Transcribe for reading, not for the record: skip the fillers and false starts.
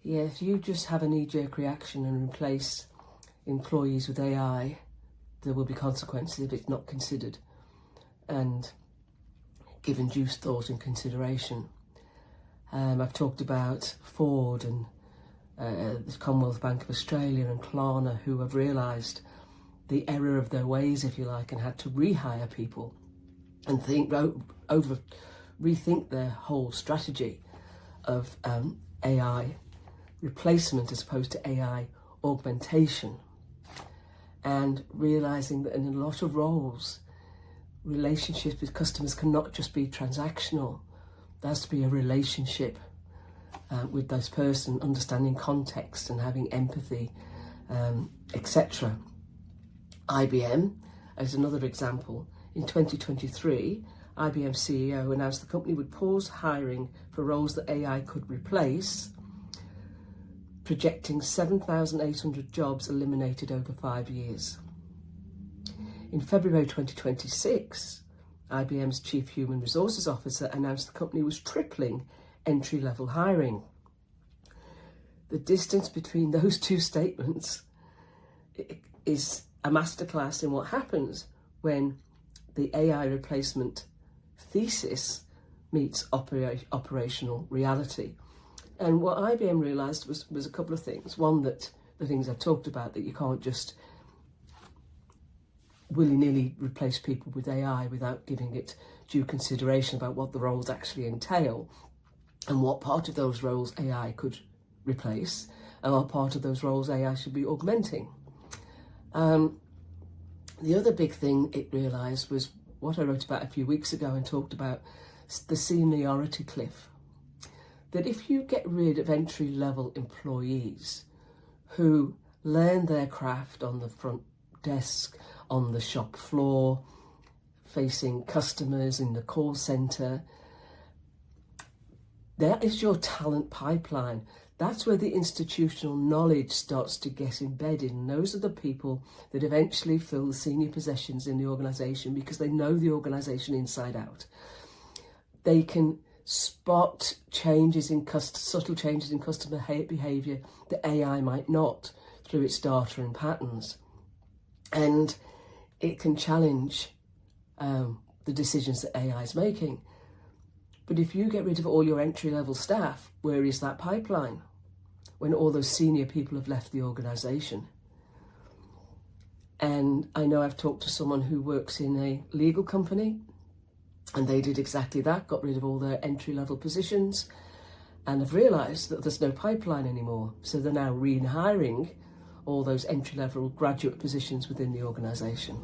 Yeah, if you just have a knee-jerk reaction and replace employees with AI, there will be consequences if it's not considered and given due thought and consideration. I've talked about Ford and the Commonwealth Bank of Australia and Klarna, who have realised the error of their ways, if you like, and had to rehire people and rethink their whole strategy of AI replacement as opposed to AI augmentation, and realising that in a lot of roles, relationships with customers cannot just be transactional. There has to be a relationship with those person, understanding context and having empathy, etc. IBM, as another example, in 2023, IBM CEO announced the company would pause hiring for roles that AI could replace, projecting 7,800 jobs eliminated over 5 years. In February 2026, IBM's Chief Human Resources Officer announced the company was tripling entry-level hiring. The distance between those two statements is a masterclass in what happens when the AI replacement thesis meets operational reality. And what IBM realised was a couple of things. One, that the things I've talked about, that you can't just willy-nilly replace people with AI without giving it due consideration about what the roles actually entail and what part of those roles AI could replace and what part of those roles AI should be augmenting. The other big thing it realised was what I wrote about a few weeks ago and talked about, the Seniority Cliff. That if you get rid of entry-level employees who learn their craft on the front desk, on the shop floor, facing customers in the call centre, that is your talent pipeline. That's where the institutional knowledge starts to get embedded, and those are the people that eventually fill the senior positions in the organisation because they know the organisation inside out. They can spot changes in subtle changes in customer behaviour that AI might not, through its data and patterns, and it can challenge the decisions that AI is making. But if you get rid of all your entry-level staff, where is that pipeline when all those senior people have left the organisation? And I know I've talked to someone who works in a legal company, and they did exactly that, got rid of all their entry-level positions, and have realised that there's no pipeline anymore. So they're now rehiring all those entry-level graduate positions within the organisation.